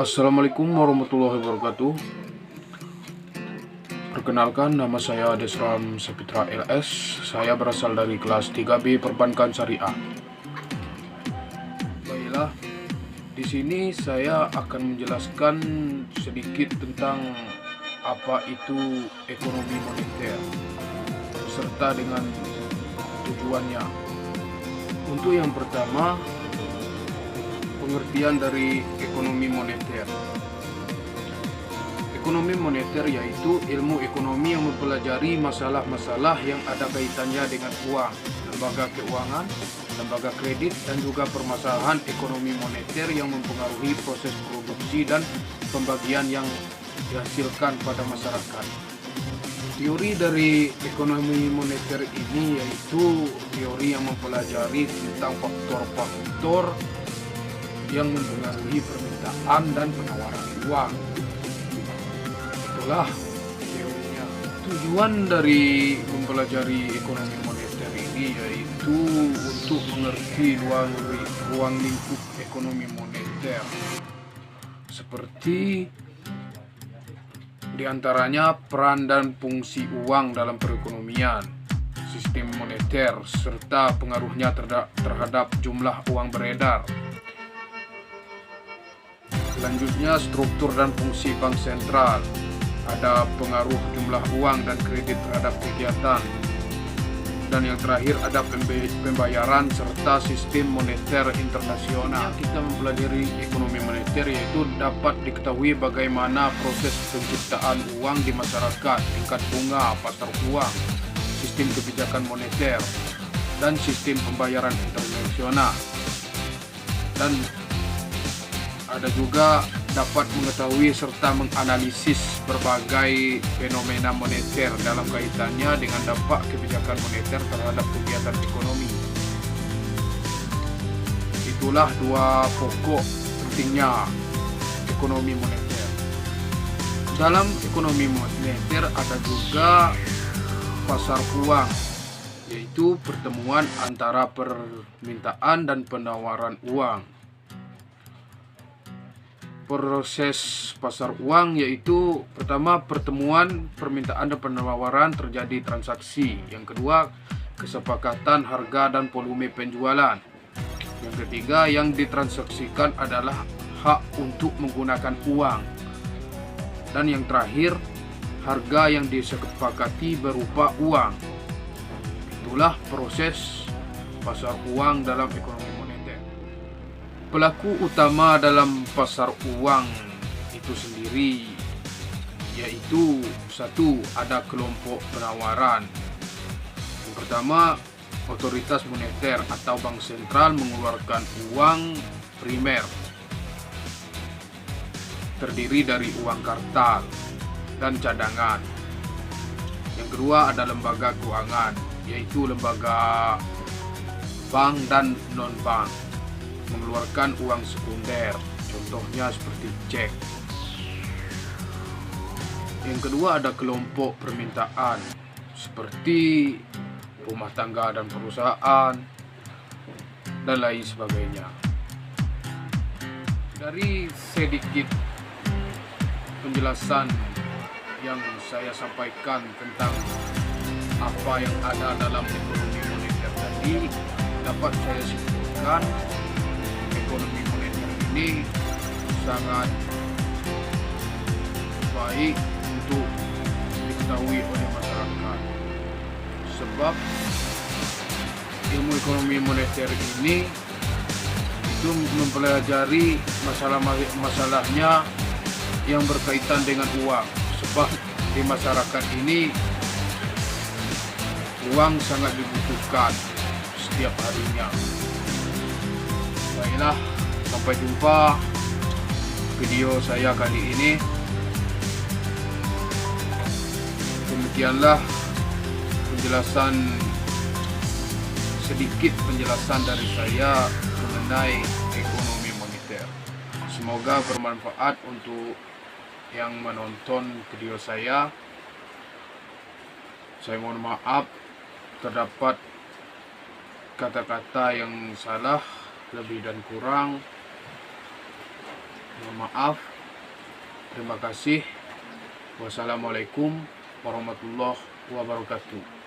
Assalamualaikum warahmatullahi wabarakatuh. Perkenalkan, nama saya Desram Sapitra LS. Saya berasal dari kelas 3B Perbankan Syariah. Baiklah, di sini saya akan menjelaskan sedikit tentang apa itu ekonomi moneter serta dengan tujuannya. Untuk yang pertama, pengertian dari ekonomi moneter. Ekonomi moneter yaitu ilmu ekonomi yang mempelajari masalah-masalah yang ada kaitannya dengan uang, lembaga keuangan, lembaga kredit, dan juga permasalahan ekonomi moneter yang mempengaruhi proses produksi dan pembagian yang dihasilkan pada masyarakat. Teori dari ekonomi moneter ini yaitu teori yang mempelajari tentang faktor-faktor yang mempengaruhi permintaan dan penawaran uang. Itulah teorinya. Tujuan dari mempelajari ekonomi moneter ini yaitu untuk mengerti ruang lingkup ekonomi moneter, seperti diantaranya peran dan fungsi uang dalam perekonomian, sistem moneter, serta pengaruhnya terhadap jumlah uang beredar. Selanjutnya, struktur dan fungsi bank sentral. Ada pengaruh jumlah uang dan kredit terhadap kegiatan. Dan yang terakhir ada pembayaran serta sistem moneter internasional. Kita mempelajari ekonomi moneter yaitu dapat diketahui bagaimana proses penciptaan uang di masyarakat, tingkat bunga, pasar uang, sistem kebijakan moneter, dan sistem pembayaran internasional. Dan ada juga dapat mengetahui serta menganalisis berbagai fenomena moneter dalam kaitannya dengan dampak kebijakan moneter terhadap kegiatan ekonomi. Itulah dua pokok pentingnya ekonomi moneter. Dalam ekonomi moneter ada juga pasar uang, yaitu pertemuan antara permintaan dan penawaran uang. Proses pasar uang yaitu pertama pertemuan permintaan dan penawaran terjadi transaksi. Yang kedua kesepakatan harga dan volume penjualan. Yang ketiga yang ditransaksikan adalah hak untuk menggunakan uang. Dan yang terakhir harga yang disepakati berupa uang. Itulah proses pasar uang dalam ekonomi moneter. Pelaku utama dalam pasar uang itu sendiri yaitu satu, ada kelompok penawaran. Yang pertama, otoritas moneter atau bank sentral mengeluarkan uang primer, terdiri dari uang kartal dan cadangan. Yang kedua ada lembaga keuangan, yaitu lembaga bank dan non-bank, mengeluarkan uang sekunder, contohnya seperti cek. Yang kedua ada kelompok permintaan, seperti rumah tangga dan perusahaan, dan lain sebagainya. Dari sedikit penjelasan yang saya sampaikan tentang apa yang ada dalam ekonomi moneter tadi, dapat saya simpulkan ekonomi moneter ini sangat baik untuk diketahui oleh masyarakat, sebab ilmu ekonomi moneter ini itu mempelajari masalahnya yang berkaitan dengan uang, sebab di masyarakat ini uang sangat dibutuhkan setiap harinya. Baiklah, sampai jumpa video saya kali ini. Demikianlah sedikit penjelasan dari saya mengenai ekonomi moneter. Semoga bermanfaat untuk yang menonton video saya. Saya mohon maaf terdapat kata-kata yang salah, lebih dan kurang. Mohon maaf. Terima kasih. Wassalamualaikum warahmatullahi wabarakatuh.